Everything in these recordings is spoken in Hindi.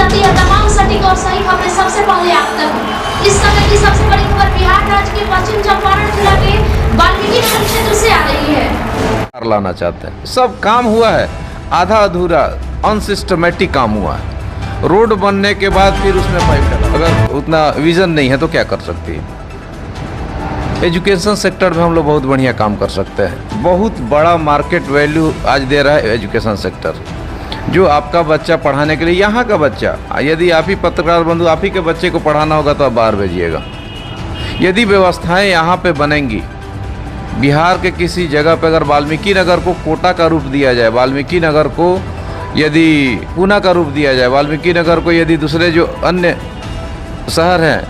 जाती है तमाम सटीक और सही खबरें सबसे पहले आप तक। इस समय की सबसे बड़ी खबर बिहार राज्य के पश्चिम चंपारण जिला के वाल्मीकि नगर क्षेत्र से आ रही है। लाना चाहते हैं, सब काम हुआ है, आधा अधूरा अनसिस्टमेटिक काम हुआ है। रोड बनने के बाद फिर उसमें पाइप डाला, अगर उतना विजन नहीं है तो क्या कर सकती है। एजुकेशन सेक्टर में हम लोग बहुत बढ़िया काम कर सकते हैं। बहुत बड़ा मार्केट वैल्यू आज दे रहा है एजुकेशन सेक्टर। जो आपका बच्चा पढ़ाने के लिए, यहाँ का बच्चा, यदि आप ही पत्रकार बंधु आप ही के बच्चे को पढ़ाना होगा तो आप बाहर भेजिएगा। यदि व्यवस्थाएं यहाँ पे बनेंगी, बिहार के किसी जगह पे अगर वाल्मीकि नगर को कोटा का रूप दिया जाए, वाल्मीकि नगर को यदि पूना का रूप दिया जाए, वाल्मीकि नगर को यदि दूसरे जो अन्य शहर हैं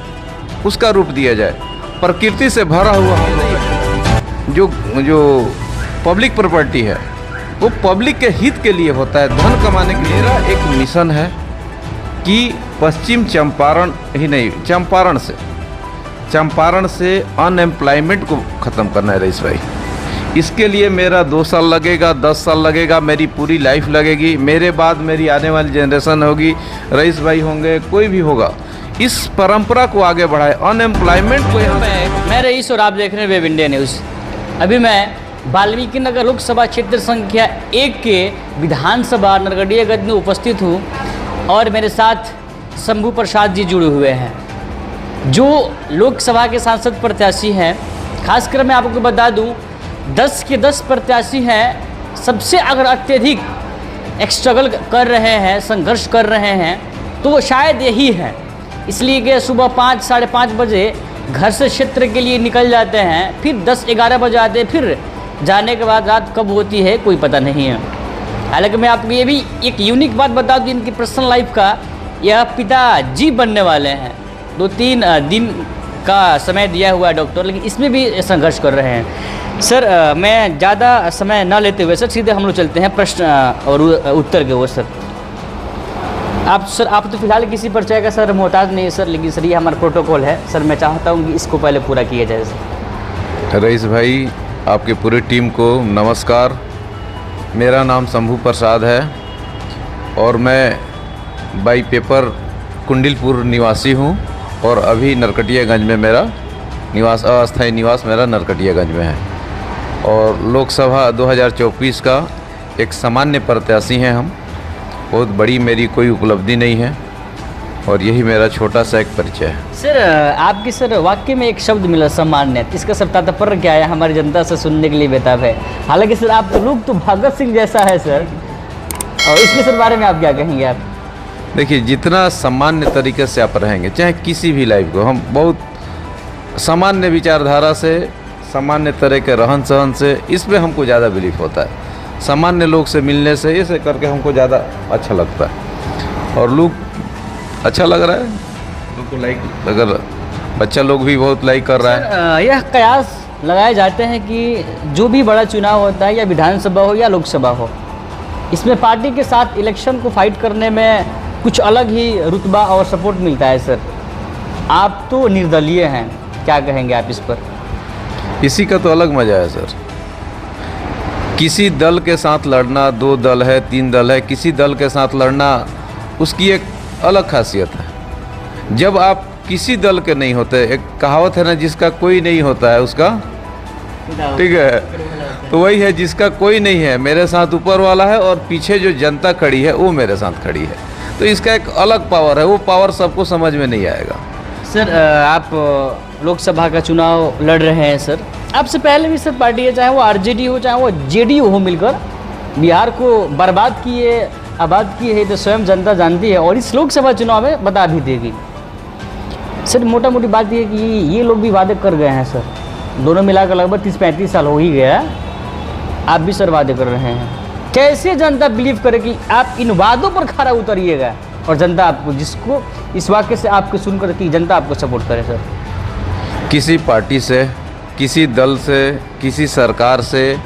उसका रूप दिया जाए, प्रकृति से भरा हुआ जो पब्लिक प्रॉपर्टी है वो पब्लिक के हित के लिए होता है, धन कमाने के लिए। मेरा एक मिशन है कि पश्चिम चंपारण ही नहीं, चंपारण से अनएम्प्लॉयमेंट को ख़त्म करना है रईस भाई। इसके लिए मेरा 2 साल लगेगा, 10 साल लगेगा, मेरी पूरी लाइफ लगेगी। मेरे बाद मेरी आने वाली जनरेशन होगी, रईस भाई होंगे, कोई भी होगा, इस परंपरा को आगे बढ़ाए, अनएम्प्लॉयमेंट को। यहाँ मैं रईस और आप देख रहे हैं वेब इंडिया न्यूज़। अभी मैं वाल्मीकि नगर लोकसभा क्षेत्र संख्या 1 के विधानसभा नरकटियागंज में उपस्थित हूँ और मेरे साथ शंभू प्रसाद जी जुड़े हुए हैं जो लोकसभा के सांसद प्रत्याशी हैं। खासकर मैं आपको बता दूं 10 के 10 प्रत्याशी हैं। सबसे अगर अत्यधिक स्ट्रगल कर रहे हैं, संघर्ष कर रहे हैं तो वो शायद यही है। इसलिए कि सुबह 5 साढ़े 5 बजे घर से क्षेत्र के लिए निकल जाते हैं, फिर 10-11 बजे आते हैं, फिर जाने के बाद रात कब होती है कोई पता नहीं है। हालांकि मैं आपको ये भी एक यूनिक बात बता दूँ इनकी पर्सनल लाइफ का, यह पिताजी बनने वाले हैं। 2-3 दिन का समय दिया हुआ है डॉक्टर, लेकिन इसमें भी संघर्ष कर रहे हैं। सर मैं ज़्यादा समय ना लेते हुए सर सीधे हम लोग चलते हैं प्रश्न और उत्तर के ओर। सर आप तो फिलहाल किसी परिचय का सर मोहताज नहीं है सर, लेकिन सर ये हमारा प्रोटोकॉल है सर, मैं चाहता हूँ कि इसको पहले पूरा किया जाए सर। रईस भाई, आपके पूरी टीम को नमस्कार। मेरा नाम शंभू प्रसाद है और मैं बाई पेपर कुंडिलपुर निवासी हूँ और अभी नरकटियागंज में मेरा निवास, अस्थायी निवास मेरा नरकटियागंज में है। और लोकसभा 2024 का एक सामान्य प्रत्याशी हैं हम। बहुत बड़ी मेरी कोई उपलब्धि नहीं है और यही मेरा छोटा सा एक परिचय है। सर आपके सर वाक्य में एक शब्द मिला सामान्य, इसका सब तात्पर्य क्या है हमारी जनता से सुनने के लिए बेताब है। हालांकि सर आप लोग तो भगत सिंह जैसा है सर, और इसके सर बारे में आप क्या कहेंगे? आप देखिए, जितना सामान्य तरीके से आप रहेंगे, चाहे किसी भी लाइफ को, हम बहुत सामान्य विचारधारा से, सामान्य तरह के रहन सहन से, इसमें हमको ज़्यादा बिलीफ होता है। सामान्य लोग से मिलने से, ये से करके हमको ज़्यादा अच्छा लगता है और लोग अच्छा लग रहा है, लोग को लाइक, अगर बच्चा लोग भी बहुत लाइक कर रहा है। यह कयास लगाए जाते हैं कि जो भी बड़ा चुनाव होता है, या विधानसभा हो या लोकसभा हो, इसमें पार्टी के साथ इलेक्शन को फाइट करने में कुछ अलग ही रुतबा और सपोर्ट मिलता है। सर आप तो निर्दलीय हैं, क्या कहेंगे आप इस पर? इसी का तो अलग मज़ा है सर। किसी दल के साथ लड़ना, 2 दल है, 3 दल है, किसी दल के साथ लड़ना, उसकी एक अलग खासियत है। जब आप किसी दल के नहीं होते, एक कहावत है ना, जिसका कोई नहीं होता है उसका, ठीक है, तो वही है, जिसका कोई नहीं है, मेरे साथ ऊपर वाला है और पीछे जो जनता खड़ी है वो मेरे साथ खड़ी है। तो इसका एक अलग पावर है, वो पावर सबको समझ में नहीं आएगा। सर आप लोकसभा का चुनाव लड़ रहे हैं सर, आपसे पहले भी सर पार्टी है, चाहे वो आरजेडी हो चाहे वो जेडीयू हो, मिलकर बिहार को बर्बाद किए, आबाद की है, तो स्वयं जनता जानती है और इस लोकसभा चुनाव में बता भी देगी। सर मोटा मोटी बात ये है कि ये लोग भी वादे कर गए हैं सर, दोनों मिलाकर लगभग 30-35 साल हो ही गया है, आप भी सर वादे कर रहे हैं। कैसे जनता बिलीव करे कि आप इन वादों पर खरा उतरिएगा और जनता आपको, जिसको इस वाक्य से आपको सुनकर कि जनता आपको सपोर्ट करे? सर किसी पार्टी से, किसी दल से, किसी सरकार से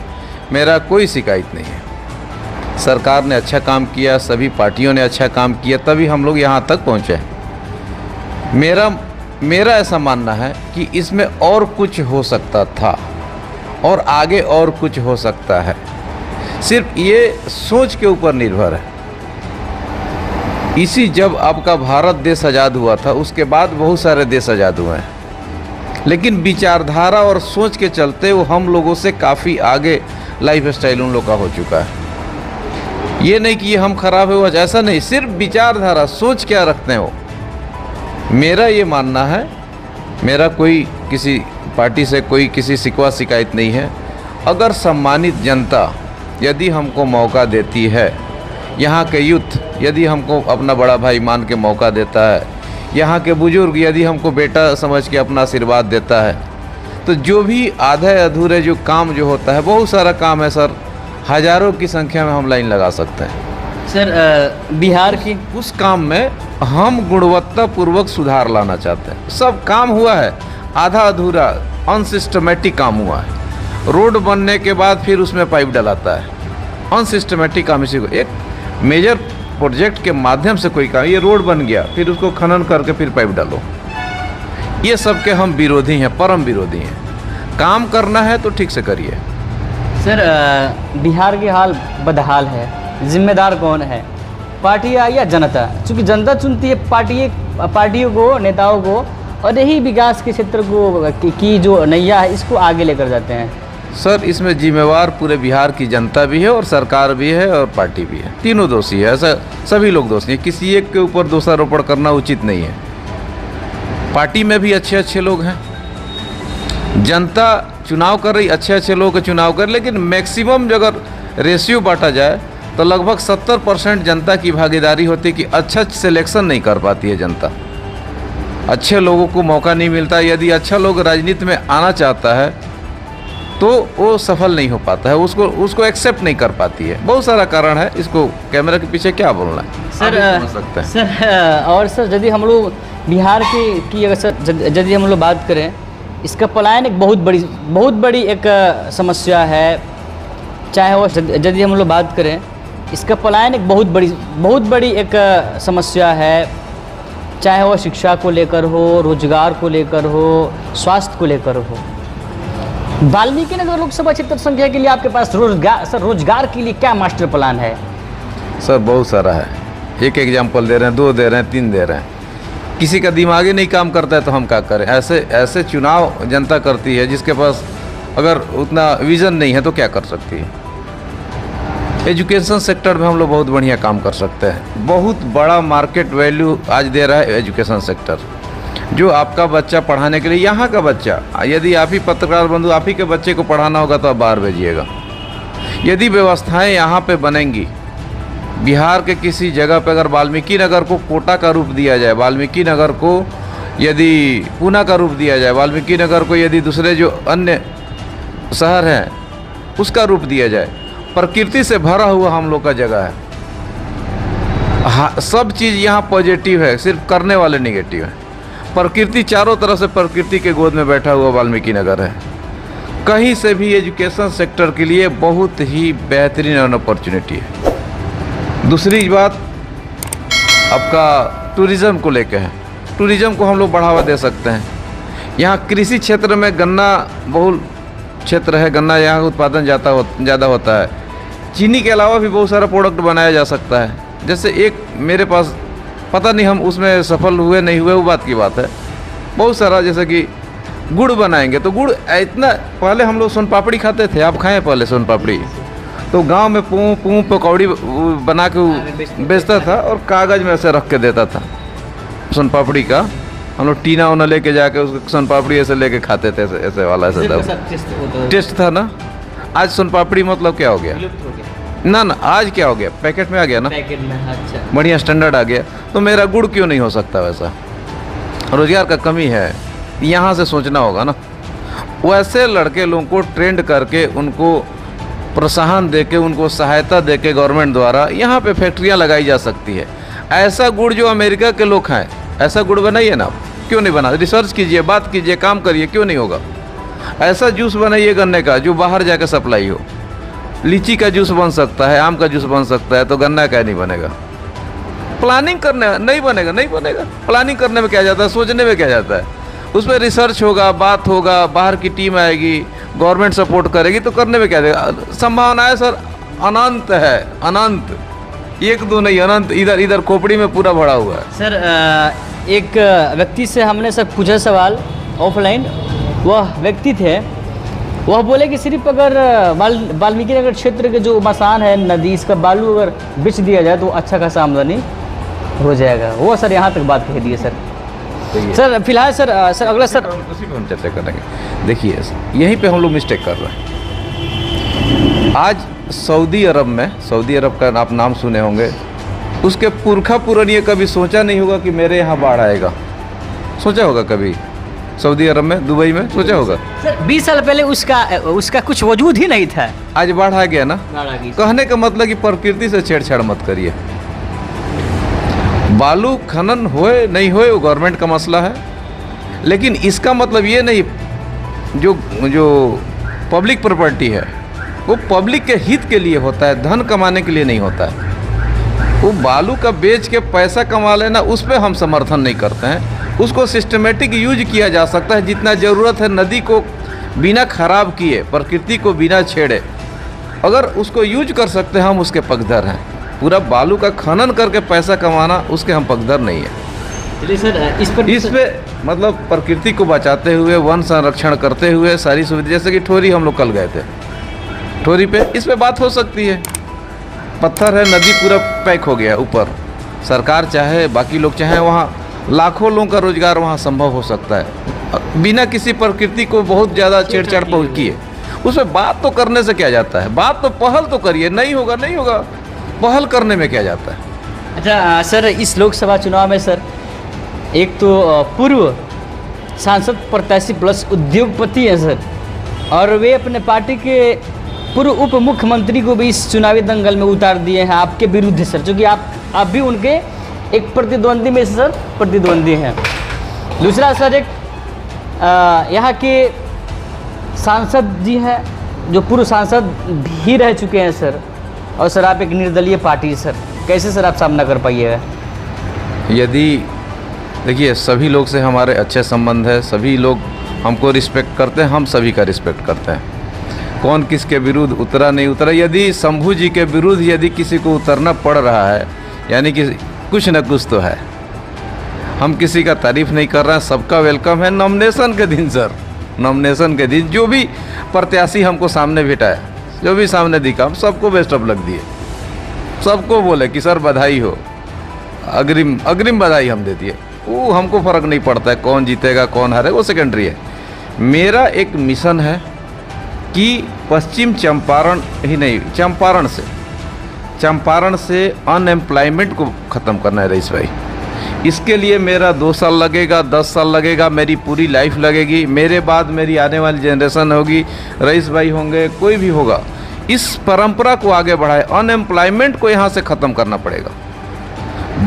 मेरा कोई शिकायत नहीं है। सरकार ने अच्छा काम किया, सभी पार्टियों ने अच्छा काम किया, तभी हम लोग यहाँ तक पहुँचे। मेरा ऐसा मानना है कि इसमें और कुछ हो सकता था और आगे और कुछ हो सकता है। सिर्फ ये सोच के ऊपर निर्भर है। इसी जब आपका भारत देश आज़ाद हुआ था उसके बाद बहुत सारे देश आज़ाद हुए हैं, लेकिन विचारधारा और सोच के चलते वो हम लोगों से काफ़ी आगे लाइफ स्टाइल उन लोग का हो चुका है। ये नहीं कि ये हम खराब है वो, ऐसा नहीं, सिर्फ विचारधारा सोच क्या रखते हैं वो। मेरा ये मानना है, मेरा कोई किसी पार्टी से कोई किसी शिकवा शिकायत नहीं है। अगर सम्मानित जनता यदि हमको मौका देती है, यहाँ के यूथ यदि हमको अपना बड़ा भाई मान के मौका देता है, यहाँ के बुजुर्ग यदि हमको बेटा समझ के अपना आशीर्वाद देता है, तो जो भी आधे अधूरे जो काम जो होता है, बहुत सारा काम है सर, हज़ारों की संख्या में हम लाइन लगा सकते हैं सर। बिहार की उस काम में हम गुणवत्तापूर्वक सुधार लाना चाहते हैं। सब काम हुआ है, आधा अधूरा अनसिस्टमेटिक काम हुआ है। रोड बनने के बाद फिर उसमें पाइप डलाता है, अनसिस्टमेटिक काम। इसी को एक मेजर प्रोजेक्ट के माध्यम से कोई काम, ये रोड बन गया फिर उसको खनन करके फिर पाइप डालो, ये सब के हम विरोधी हैं, परम विरोधी हैं। काम करना है तो ठीक से करिए। सर, बिहार की हाल बदहाल है, जिम्मेदार कौन है, पार्टियाँ या जनता? क्योंकि जनता चुनती है पार्टियों को, नेताओं को, और यही विकास के क्षेत्र को की जो नैया है इसको आगे लेकर जाते हैं। सर, इसमें जिम्मेवार पूरे बिहार की जनता भी है और सरकार भी है और पार्टी भी है, तीनों दोषी है। ऐसा सभी लोग दोषी हैं, किसी एक के ऊपर दोषारोपण करना उचित नहीं है। पार्टी में भी अच्छे अच्छे लोग हैं, जनता चुनाव कर रही, अच्छे अच्छे लोगों के चुनाव कर, लेकिन मैक्सिमम जो अगर रेशियो बांटा जाए तो लगभग 70% जनता की भागीदारी होती है कि अच्छा सिलेक्शन नहीं कर पाती है जनता, अच्छे लोगों को मौका नहीं मिलता। यदि अच्छा लोग राजनीति में आना चाहता है तो वो सफल नहीं हो पाता है, उसको एक्सेप्ट नहीं कर पाती है। बहुत सारा कारण है, इसको कैमरा के पीछे क्या बोलना है सर। सकते हैं सर, और सर यदि हम लोग बिहार की अगर सर यदि हम लोग बात करें, इसका पलायन एक बहुत बड़ी एक समस्या है। चाहे वो यदि हम लोग बात करें, इसका पलायन एक बहुत बड़ी एक समस्या है। चाहे वो शिक्षा को लेकर हो, रोजगार को लेकर हो, स्वास्थ्य को लेकर हो। वाल्मीकि नगर लोकसभा क्षेत्र संख्या के लिए आपके पास रोजगार के लिए क्या मास्टर प्लान है? सर, बहुत सारा है। एक एग्जाम्पल दे रहे हैं, 2 दे रहे हैं, 3 दे रहे हैं। किसी का दिमाग ही नहीं काम करता है तो हम क्या करें? ऐसे चुनाव जनता करती है जिसके पास अगर उतना विज़न नहीं है तो क्या कर सकती है। एजुकेशन सेक्टर में हम लोग बहुत बढ़िया काम कर सकते हैं। बहुत बड़ा मार्केट वैल्यू आज दे रहा है एजुकेशन सेक्टर। जो आपका बच्चा पढ़ाने के लिए, यहाँ का बच्चा, यदि आप ही पत्रकार बंधु आप ही के बच्चे को पढ़ाना होगा तो आप बाहर भेजिएगा। यदि व्यवस्थाएं यहाँ पे बनेंगी, बिहार के किसी जगह पे अगर वाल्मीकि नगर को कोटा का रूप दिया जाए, वाल्मीकि नगर को यदि पूना का रूप दिया जाए, वाल्मीकि नगर को यदि दूसरे जो अन्य शहर हैं उसका रूप दिया जाए, प्रकृति से भरा हुआ हम लोग का जगह है। हाँ, सब चीज़ यहाँ पॉजिटिव है, सिर्फ करने वाले नेगेटिव हैं। प्रकृति चारों तरफ से प्रकृति के गोद में बैठा हुआ वाल्मीकि नगर है। कहीं से भी एजुकेशन सेक्टर के लिए बहुत ही बेहतरीन अपॉर्चुनिटी है। दूसरी बात आपका टूरिज़्म को लेकर है। टूरिज़्म को हम लोग बढ़ावा दे सकते हैं। यहाँ कृषि क्षेत्र में गन्ना बहुल क्षेत्र है, गन्ना यहाँ का उत्पादन ज़्यादा होता है। चीनी के अलावा भी बहुत सारा प्रोडक्ट बनाया जा सकता है। जैसे एक मेरे पास, पता नहीं हम उसमें सफल हुए नहीं हुए वो बात की बात है, बहुत सारा जैसे कि गुड़ बनाएंगे तो गुड़ इतना, पहले हम लोग सोन पापड़ी खाते थे, आप खाएं पहले सोन पापड़ी, तो गांव में पूँ पकौड़ी बना के बेचता था और कागज़ में ऐसे रख के देता था सोन पापड़ी का। हम लोग टीना उना लेके जाके उसको सोन पापड़ी ऐसे लेके खाते थे, ऐसे वाला ऐसे टेस्ट था ना। आज सोन पापड़ी मतलब क्या हो गया? ना, आज क्या हो गया? पैकेट में आ गया ना, पैकेट में। अच्छा, बढ़िया स्टैंडर्ड आ गया। तो मेरा गुड़ क्यों नहीं हो सकता वैसा? रोजगार का कमी है, यहाँ से सोचना होगा ना। वैसे लड़के लोगों को ट्रेंड करके, उनको प्रोत्साहन देके, उनको सहायता देके गवर्नमेंट द्वारा यहाँ पे फैक्ट्रियाँ लगाई जा सकती है। ऐसा गुड़ जो अमेरिका के लोग खाएं, ऐसा गुड़ बनाइए ना। क्यों नहीं बना? रिसर्च कीजिए, बात कीजिए, काम करिए, क्यों नहीं होगा? ऐसा जूस बनाइए गन्ने का जो बाहर जाके सप्लाई हो। लीची का जूस बन सकता है, आम का जूस बन सकता है, तो गन्ना का नहीं बनेगा? प्लानिंग करने नहीं बनेगा। प्लानिंग करने में क्या जाता है, सोचने में क्या जाता है? उस पर रिसर्च होगा, बात होगा, बाहर की टीम आएगी, गवर्नमेंट सपोर्ट करेगी, तो करने में क्या देगा? संभावना है सर, अनंत है, अनंत। एक दो नहीं, अनंत इधर इधर खोपड़ी में पूरा भरा हुआ है। सर एक व्यक्ति से हमने सर पूछा सवाल ऑफलाइन, वह व्यक्ति थे, वह बोले कि सिर्फ अगर वाल्मीकि नगर क्षेत्र के जो मसान है नदी, इसका बालू अगर बेच दिया जाए तो अच्छा खासा आमदनी हो जाएगा। वो सर यहाँ तक बात कह दिए सर। सर फिलहाल सर अगला सर उसी पे हम चर्चा करेंगे। देखिए यहीं पे हम लोग मिस्टेक कर रहे हैं। आज सऊदी अरब का आप नाम सुने होंगे, उसके पुरखा पुरानिए कभी सोचा नहीं होगा कि मेरे यहाँ बाढ़ आएगा। सोचा होगा कभी? सऊदी अरब में, दुबई में सोचा होगा? सर 20 साल पहले उसका कुछ वजूद ही नहीं था। आज बाढ़ आ गया ना। कहने का मतलब कि प्रकृति से छेड़छाड़ मत करिए। बालू खनन होए नहीं होए वो गवर्नमेंट का मसला है, लेकिन इसका मतलब ये नहीं जो पब्लिक प्रॉपर्टी है वो पब्लिक के हित के लिए होता है, धन कमाने के लिए नहीं होता है। वो बालू का बेच के पैसा कमा लेना, उस पर हम समर्थन नहीं करते हैं। उसको सिस्टमेटिक यूज किया जा सकता है, जितना ज़रूरत है नदी को बिना खराब किए, प्रकृति को बिना छेड़े अगर उसको यूज कर सकते हैं, हम उसके पक्षधर हैं। पूरा बालू का खनन करके पैसा कमाना, उसके हम पक्षधर नहीं है। चलिए सर इस पे मतलब प्रकृति को बचाते हुए, वन संरक्षण करते हुए सारी सुविधा, जैसे कि ठोरी हम लोग कल गए थे, ठोरी पे इस पे बात हो सकती है। पत्थर है, नदी पूरा पैक हो गया ऊपर, सरकार चाहे बाकी लोग चाहे, वहाँ लाखों लोगों का रोजगार वहाँ संभव हो सकता है बिना किसी प्रकृति को बहुत ज़्यादा छेड़छाड़ किए। उसमें बात तो करने से क्या जाता है, बात तो पहल तो करिए। नहीं होगा पहल करने में क्या जाता है। अच्छा सर, इस लोकसभा चुनाव में सर एक तो पूर्व सांसद प्रत्याशी प्लस उद्योगपति हैं सर, और वे अपने पार्टी के पूर्व उप मुख्यमंत्री को भी इस चुनावी दंगल में उतार दिए हैं आपके विरुद्ध सर, जो कि आप भी उनके एक प्रतिद्वंदी में सर प्रतिद्वंदी हैं। दूसरा सर एक यहाँ के सांसद जी हैं जो पूर्व सांसद भी रह चुके हैं सर, और सर आप एक निर्दलीय पार्टी सर, कैसे सर आप सामना कर पाइएगा? यदि देखिए सभी लोग से हमारे अच्छे संबंध है, सभी लोग हमको रिस्पेक्ट करते हैं, हम सभी का रिस्पेक्ट करते हैं। कौन किसके विरुद्ध उतरा नहीं उतरा, यदि शंभू जी के विरुद्ध यदि किसी को उतरना पड़ रहा है, यानी कि कुछ न कुछ तो है। हम किसी का तारीफ नहीं कर रहे हैं, सबका वेलकम है। नॉमिनेशन के दिन सर, नॉमिनेशन के दिन जो भी प्रत्याशी हमको सामने भेटा है, जो भी सामने दिखा, हम सबको बेस्ट ऑफ लक दिए, सबको बोले कि सर बधाई हो, अग्रिम बधाई हम दे दिए। वो हमको फ़र्क नहीं पड़ता है कौन जीतेगा कौन हारेगा, वो सेकेंडरी है। मेरा एक मिशन है कि पश्चिम चंपारण ही नहीं, चंपारण से अनएम्प्लॉयमेंट को ख़त्म करना है रईस भाई। इसके लिए मेरा 2 साल लगेगा, 10 साल लगेगा, मेरी पूरी लाइफ लगेगी। मेरे बाद मेरी आने वाली जनरेशन होगी, रईस भाई होंगे, कोई भी होगा। इस परंपरा को आगे बढ़ाए, अनएम्प्लॉयमेंट को यहाँ से ख़त्म करना पड़ेगा।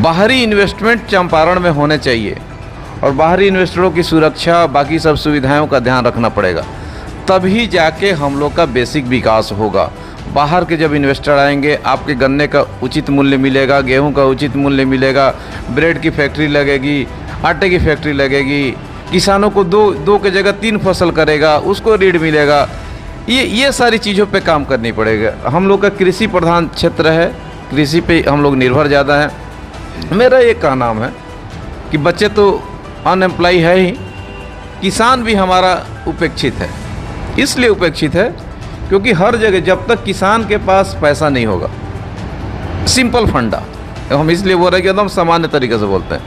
बाहरी इन्वेस्टमेंट चंपारण में होने चाहिए, और बाहरी इन्वेस्टरों की सुरक्षा, बाकी सब सुविधाओं का ध्यान रखना पड़ेगा, तभी जाके हम लोग का बेसिक विकास होगा। बाहर के जब इन्वेस्टर आएंगे, आपके गन्ने का उचित मूल्य मिलेगा, गेहूं का उचित मूल्य मिलेगा, ब्रेड की फैक्ट्री लगेगी, आटे की फैक्ट्री लगेगी, किसानों को दो के जगह 3 फसल करेगा, उसको ऋण मिलेगा। ये सारी चीज़ों पे काम करनी पड़ेगा। हम लोग का कृषि प्रधान क्षेत्र है, कृषि पे हम लोग निर्भर ज़्यादा हैं। मेरा ये कहना है कि बच्चे तो अनएम्प्लॉय है ही, किसान भी हमारा उपेक्षित है। इसलिए उपेक्षित है क्योंकि हर जगह जब तक किसान के पास पैसा नहीं होगा, सिंपल फंडा, हम इसलिए बोल रहे हैं कि एकदम सामान्य तरीके से बोलते हैं,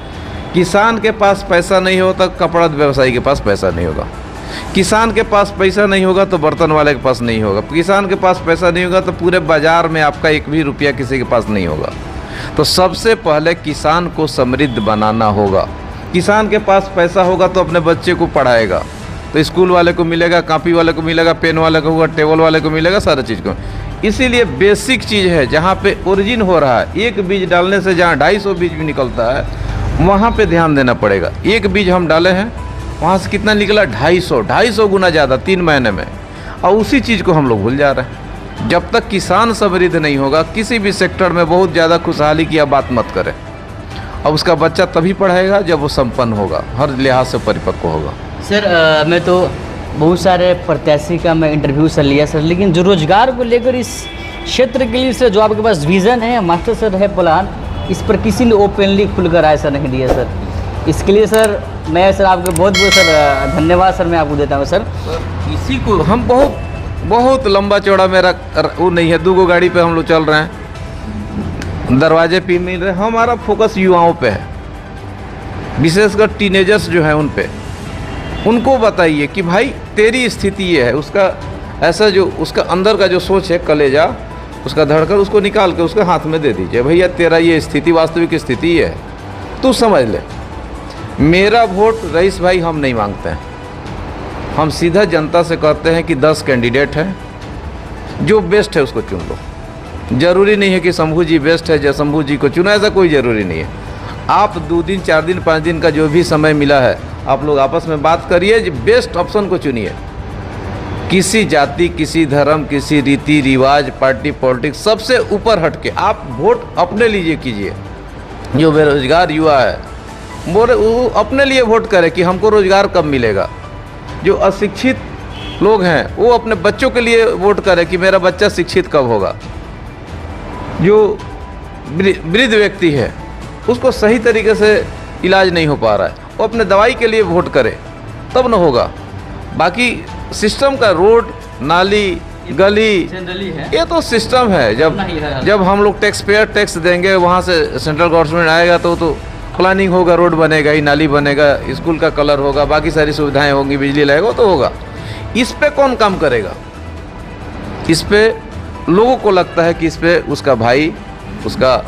किसान के पास पैसा नहीं होता, कपड़ा व्यवसायी के पास पैसा नहीं होगा। किसान के पास पैसा नहीं होगा तो बर्तन वाले के पास नहीं होगा। किसान के पास पैसा नहीं होगा तो पूरे बाजार में आपका एक भी रुपया किसी के पास नहीं होगा। तो सबसे पहले किसान को समृद्ध बनाना होगा। किसान के पास पैसा होगा तो अपने बच्चे को पढ़ाएगा, तो स्कूल वाले को मिलेगा, कापी वाले को मिलेगा, पेन वाले को होगा, टेबल वाले को मिलेगा, सारा चीज़ को। इसीलिए बेसिक चीज़ है, जहाँ पे ओरिजिन हो रहा है, एक बीज डालने से जहाँ 250 बीज भी निकलता है, वहाँ पे ध्यान देना पड़ेगा। एक बीज हम डाले हैं, वहाँ से कितना निकला? 250 गुना ज़्यादा 3 महीने में, और उसी चीज़ को हम लोग भूल जा रहे हैं। जब तक किसान समृद्ध नहीं होगा, किसी भी सेक्टर में बहुत ज़्यादा खुशहाली की बात मत करें। अब उसका बच्चा तभी पढ़ाएगा जब वो संपन्न होगा, हर लिहाज से परिपक्व होगा। सर मैं तो बहुत सारे प्रत्याशी का मैं इंटरव्यू सर लिया सर, लेकिन जो रोज़गार को लेकर इस क्षेत्र के लिए सर जो आपके पास विज़न है, मास्टर सर है प्लान, इस पर किसी ने ओपनली खुलकर राय सर नहीं दिया सर। इसके लिए सर मैं सर आपको बहुत बहुत सर धन्यवाद सर मैं आपको देता हूँ सर। इसी को हम बहुत लंबा चौड़ा मेरा वो नहीं है, 2 गाड़ी पे हम लोग चल रहे हैं, दरवाजे पे मिल रहे हैं। हमारा फोकस युवाओं पे है, विशेषकर टीनेजर्स जो हैं उन पे, उनको बताइए कि भाई तेरी स्थिति ये है, उसका ऐसा जो उसका अंदर का जो सोच है, कलेजा उसका धड़कन, उसको निकाल के उसके हाथ में दे दीजिए, भैया तेरा ये स्थिति वास्तविक स्थिति ये है, तू समझ ले। मेरा वोट रईस भाई हम नहीं मांगते हैं, हम सीधा जनता से कहते हैं कि 10 कैंडिडेट हैं, जो बेस्ट है उसको चुन लो। ज़रूरी नहीं है कि शंभू जी बेस्ट है, जय शंभू जी को चुना, ऐसा कोई ज़रूरी नहीं है। आप 2 दिन 4 दिन 5 दिन का जो भी समय मिला है, आप लोग आपस में बात करिए, बेस्ट ऑप्शन को चुनिए। किसी जाति, किसी धर्म, किसी रीति रिवाज, पार्टी पॉलिटिक्स सबसे ऊपर हट के आप वोट अपने लिए कीजिए। जो बेरोजगार युवा है वो अपने लिए वोट करे कि हमको रोजगार कब मिलेगा। जो अशिक्षित लोग हैं वो अपने बच्चों के लिए वोट करे कि मेरा बच्चा शिक्षित कब होगा। जो वृद्ध व्यक्ति है उसको सही तरीके से इलाज नहीं हो पा रहा है, वो अपने दवाई के लिए वोट करे, तब न होगा। बाकी सिस्टम का रोड, नाली, गली, ये तो सिस्टम है। जब हम लोग टैक्स पेयर टैक्स देंगे, वहाँ से सेंट्रल गवर्नमेंट आएगा तो प्लानिंग होगा, रोड बनेगा, ही नाली बनेगा, स्कूल का कलर होगा, बाकी सारी सुविधाएं होंगी, बिजली लगेगा तो होगा। इस पे कौन काम करेगा? इस पे लोगों को लगता है कि इस पे उसका भाई, उसका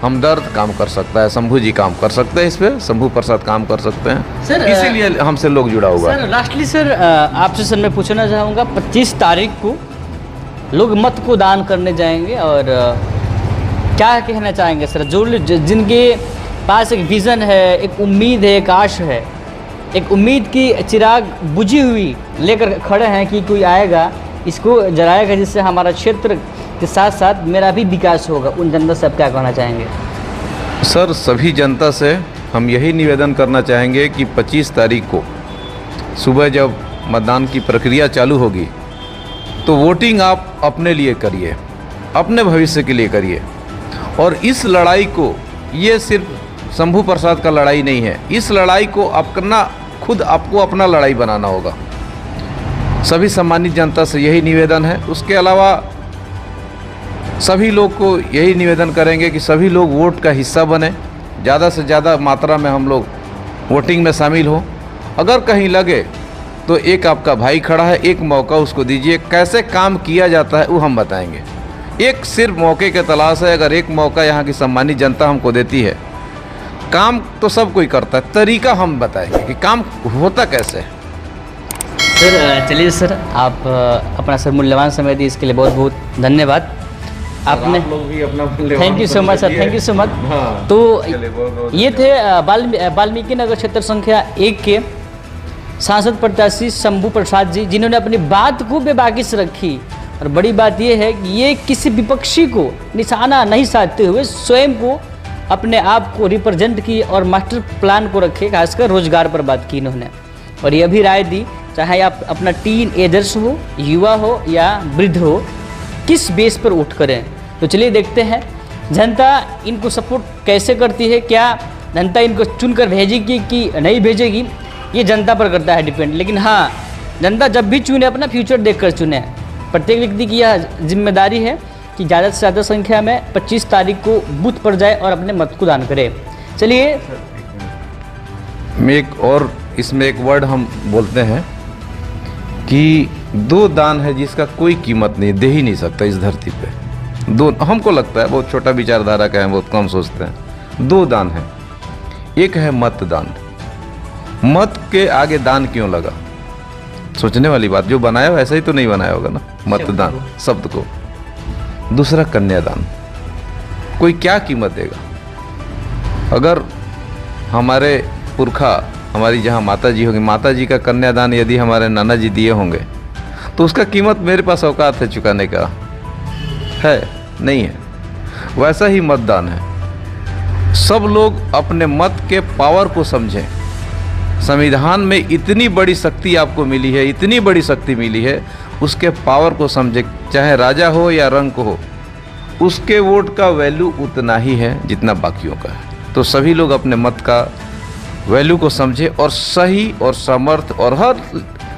हमदर्द काम कर सकता है, शंभू जी काम कर सकते हैं, इस पे शंभू प्रसाद काम कर सकते हैं सर। इसीलिए हमसे लोग जुड़ा हुआ है। सर लास्टली सर आपसे सर मैं पूछना चाहूँगा, 25 तारीख को लोग मत को दान करने जाएंगे और क्या कहना चाहेंगे सर? जो जिनके पास एक विज़न है, एक उम्मीद है, एक आश है, एक उम्मीद की चिराग बुझी हुई लेकर खड़े हैं कि कोई आएगा, इसको जलाएगा, जिससे हमारा क्षेत्र के साथ साथ मेरा भी विकास होगा, उन जनता से आप क्या कहना चाहेंगे? सर सभी जनता से हम यही निवेदन करना चाहेंगे कि 25 तारीख को सुबह जब मतदान की प्रक्रिया चालू होगी तो वोटिंग आप अपने लिए करिए, अपने भविष्य के लिए करिए। और इस लड़ाई को, ये सिर्फ शंभू प्रसाद का लड़ाई नहीं है, इस लड़ाई को अपना खुद आपको अपना लड़ाई बनाना होगा। सभी सम्मानित जनता से यही निवेदन है। उसके अलावा सभी लोग को यही निवेदन करेंगे कि सभी लोग वोट का हिस्सा बने, ज़्यादा से ज़्यादा मात्रा में हम लोग वोटिंग में शामिल हो। अगर कहीं लगे तो एक आपका भाई खड़ा है, एक मौका उसको दीजिए। कैसे काम किया जाता है वो हम बताएंगे। एक सिर्फ मौके के तलाश है। अगर एक मौका यहाँ की सम्मानित जनता हमको देती है, काम तो सब कोई करता है, तरीका हम बताएंगे कि काम होता कैसे है। सर चलिए सर, आप अपना सर मूल्यवान समय दी, इसके लिए बहुत बहुत धन्यवाद। आपने आप लोग भी अपना thank you so much sir, thank you so much. हाँ, तो बहुत ये थे वाल्मीकि नगर क्षेत्र संख्या 1 के सांसद प्रत्याशी शंभू प्रसाद जी, जिन्होंने अपनी बात को बेबाकी से रखी। और बड़ी बात ये है कि ये किसी विपक्षी को निशाना नहीं साधते हुए स्वयं को, अपने आप को रिप्रेजेंट की और मास्टर प्लान को रखे, खासकर रोजगार पर बात की इन्होंने। और ये भी राय दी, चाहे आप अपना टीन एजर्स हो, युवा हो या वृद्ध हो, किस बेस पर वोट करें। तो चलिए देखते हैं जनता इनको सपोर्ट कैसे करती है, क्या जनता इनको चुनकर भेजेगी कि नहीं भेजेगी, ये जनता पर करता है डिपेंड। लेकिन हाँ, जनता जब भी चुने अपना फ्यूचर देखकर चुने। प्रत्येक व्यक्ति की यह जिम्मेदारी है कि ज़्यादा से ज़्यादा संख्या में 25 तारीख को बूथ पर जाए और अपने मत को दान करे। चलिए इसमें एक वर्ड हम बोलते हैं कि 2 दान है जिसका कोई कीमत नहीं, दे ही नहीं सकता इस धरती पे। 2 हमको लगता है बहुत छोटा विचारधारा का है, बहुत कम सोचते हैं। 2 दान है, एक है मतदान। मत के आगे दान क्यों लगा? सोचने वाली बात। जो बनाया वैसा ही तो नहीं बनाया होगा ना, मतदान शब्द को। दूसरा कन्यादान, कोई क्या कीमत देगा? अगर हमारे पुरखा, हमारी जहाँ माता जी होंगी, माता जी का कन्यादान यदि हमारे नाना जी दिए होंगे तो उसका कीमत मेरे पास औकात है चुकाने का? है नहीं है। वैसा ही मतदान है। सब लोग अपने मत के पावर को समझें। संविधान में इतनी बड़ी शक्ति आपको मिली है, इतनी बड़ी शक्ति मिली है, उसके पावर को समझे। चाहे राजा हो या रंक हो, उसके वोट का वैल्यू उतना ही है जितना बाकियों का है। तो सभी लोग अपने मत का वैल्यू को समझे और सही और समर्थ और हर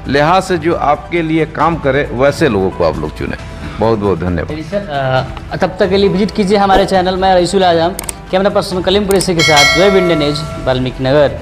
लिहाज से जो आपके लिए काम करे वैसे लोगों को आप लोग चुने। बहुत बहुत धन्यवाद। चलिए सर, तब तक के लिए विजिट कीजिए हमारे चैनल में। रईसुल आजम कैमरा पर्सन कलीम कुरैशी के साथ web India news Valmiki Nagar.